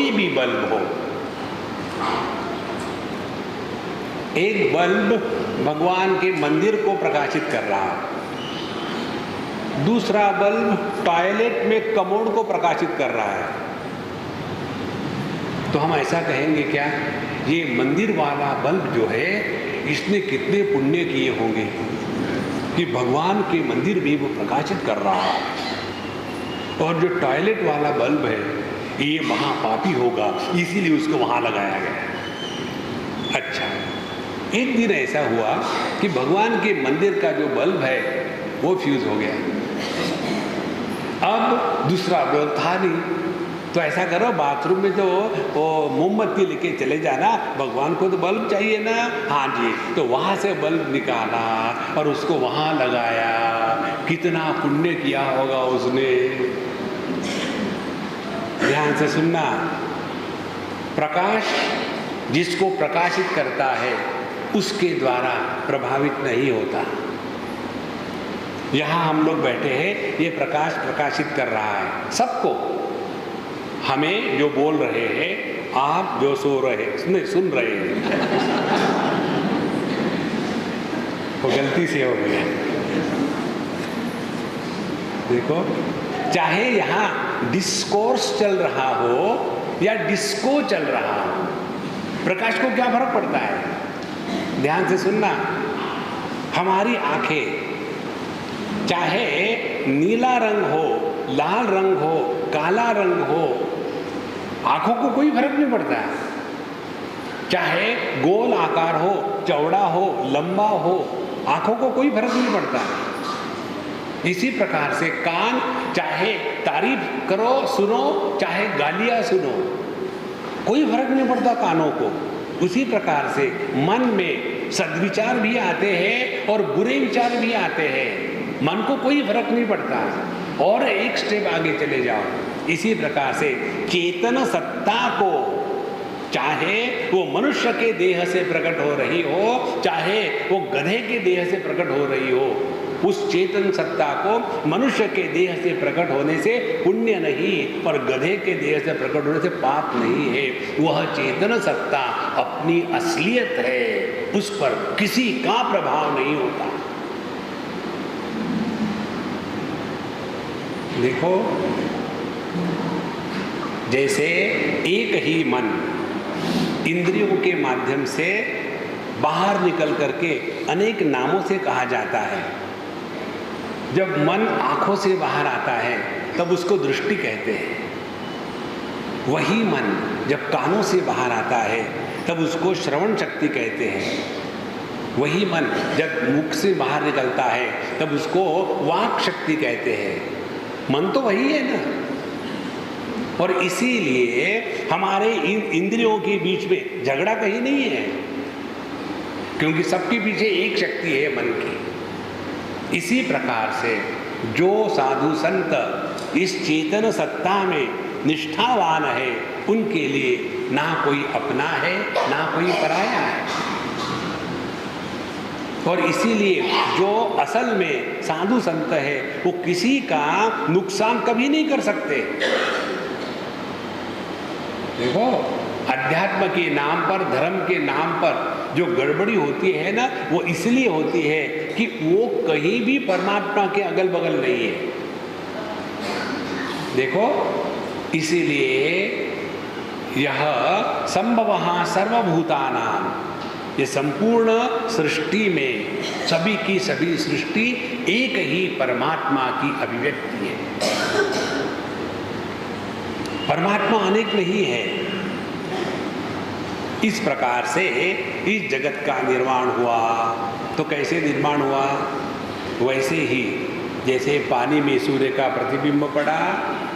कोई भी बल्ब हो, एक बल्ब भगवान के मंदिर को प्रकाशित कर रहा है, दूसरा बल्ब टॉयलेट में कमोड को प्रकाशित कर रहा है, तो हम ऐसा कहेंगे क्या, ये मंदिर वाला बल्ब जो है इसने कितने पुण्य किए होंगे कि भगवान के मंदिर भी वो प्रकाशित कर रहा है, और जो टॉयलेट वाला बल्ब है ये महापापी होगा, इसीलिए उसको वहां लगाया गया। अच्छा, एक दिन ऐसा हुआ कि भगवान के मंदिर का जो बल्ब है वो फ्यूज हो गया। अब दूसरा बल्ब था नहीं, तो ऐसा करो बाथरूम में तो वो मोमबत्ती लेके चले जाना, भगवान को तो बल्ब चाहिए ना। हाँ जी, तो वहां से बल्ब निकाला और उसको वहां लगाया, कितना पुण्य किया होगा उसने। ध्यान से सुनना, प्रकाश जिसको प्रकाशित करता है उसके द्वारा प्रभावित नहीं होता। यहां हम लोग बैठे हैं, ये प्रकाश प्रकाशित कर रहा है सबको, हमें जो बोल रहे हैं, आप जो सो रहे सुन रहे हैं वो गलती से हो गया। देखो, चाहे यहां डिस्कोर्स चल रहा हो या डिस्को चल रहा हो, प्रकाश को क्या फर्क पड़ता है? ध्यान से सुनना, हमारी आंखें चाहे नीला रंग हो, लाल रंग हो, काला रंग हो, आंखों को कोई फर्क नहीं पड़ता। चाहे गोल आकार हो, चौड़ा हो, लंबा हो, आंखों को कोई फर्क नहीं पड़ता। इसी प्रकार से कान, चाहे तारीफ करो सुनो, चाहे गालियां सुनो, कोई फर्क नहीं पड़ता कानों को। उसी प्रकार से मन में सद्विचार भी आते हैं और बुरे विचार भी आते हैं, मन को कोई फर्क नहीं पड़ता। और एक स्टेप आगे चले जाओ, इसी प्रकार से चेतन सत्ता को, चाहे वो मनुष्य के देह से प्रकट हो रही हो, चाहे वो गधे के देह से प्रकट हो रही हो, उस चेतन सत्ता को मनुष्य के देह से प्रकट होने से पुण्य नहीं और गधे के देह से प्रकट होने से पाप नहीं है। वह चेतन सत्ता अपनी असलियत है, उस पर किसी का प्रभाव नहीं होता। देखो, जैसे एक ही मन इंद्रियों के माध्यम से बाहर निकल करके अनेक नामों से कहा जाता है। जब मन आंखों से बाहर आता है तब उसको दृष्टि कहते हैं। वही मन जब कानों से बाहर आता है तब उसको श्रवण शक्ति कहते हैं। वही मन जब मुख से बाहर निकलता है तब उसको वाक शक्ति कहते हैं। मन तो वही है ना। और इसीलिए हमारे इन इंद्रियों के बीच में झगड़ा कहीं नहीं है, क्योंकि सबके पीछे एक शक्ति है, मन की। इसी प्रकार से जो साधु संत इस चेतन सत्ता में निष्ठावान है, उनके लिए ना कोई अपना है ना कोई पराया है। और इसीलिए जो असल में साधु संत है वो किसी का नुकसान कभी नहीं कर सकते। देखो, अध्यात्म के नाम पर, धर्म के नाम पर जो गड़बड़ी होती है ना, वो इसलिए होती है कि वो कहीं भी परमात्मा के अगल बगल नहीं है। देखो, इसीलिए यह संभवः सर्वभूतानां, ये संपूर्ण सृष्टि में सभी की सभी सृष्टि एक ही परमात्मा की अभिव्यक्ति है। परमात्मा अनेक नहीं है। इस प्रकार से इस जगत का निर्माण हुआ। तो कैसे निर्माण हुआ? वैसे ही जैसे पानी में सूर्य का प्रतिबिंब पड़ा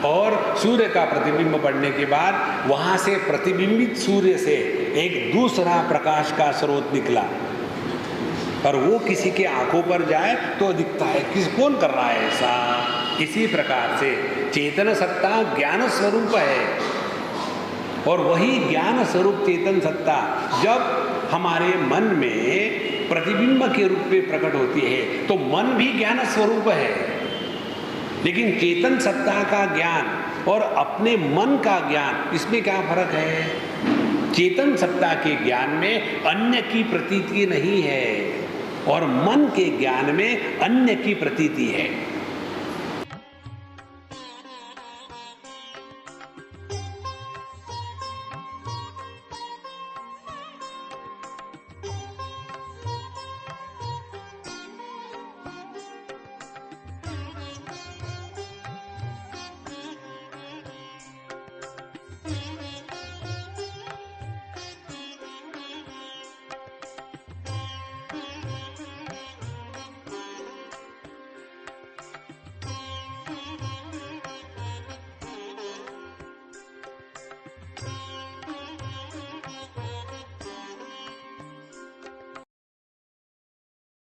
और सूर्य का प्रतिबिंब पड़ने के बाद वहां से प्रतिबिंबित सूर्य से एक दूसरा प्रकाश का स्रोत निकला और वो किसी के आंखों पर जाए तो दिखता है किस कौन कर रहा है ऐसा। इसी प्रकार से चेतन सत्ता ज्ञान स्वरूप है और वही ज्ञान स्वरूप चेतन सत्ता जब हमारे मन में प्रतिबिंब के रूप में प्रकट होती है तो मन भी ज्ञान स्वरूप है। लेकिन चेतन सत्ता का ज्ञान और अपने मन का ज्ञान, इसमें क्या फर्क है? चेतन सत्ता के ज्ञान में अन्य की प्रतीति नहीं है और मन के ज्ञान में अन्य की प्रतीति है।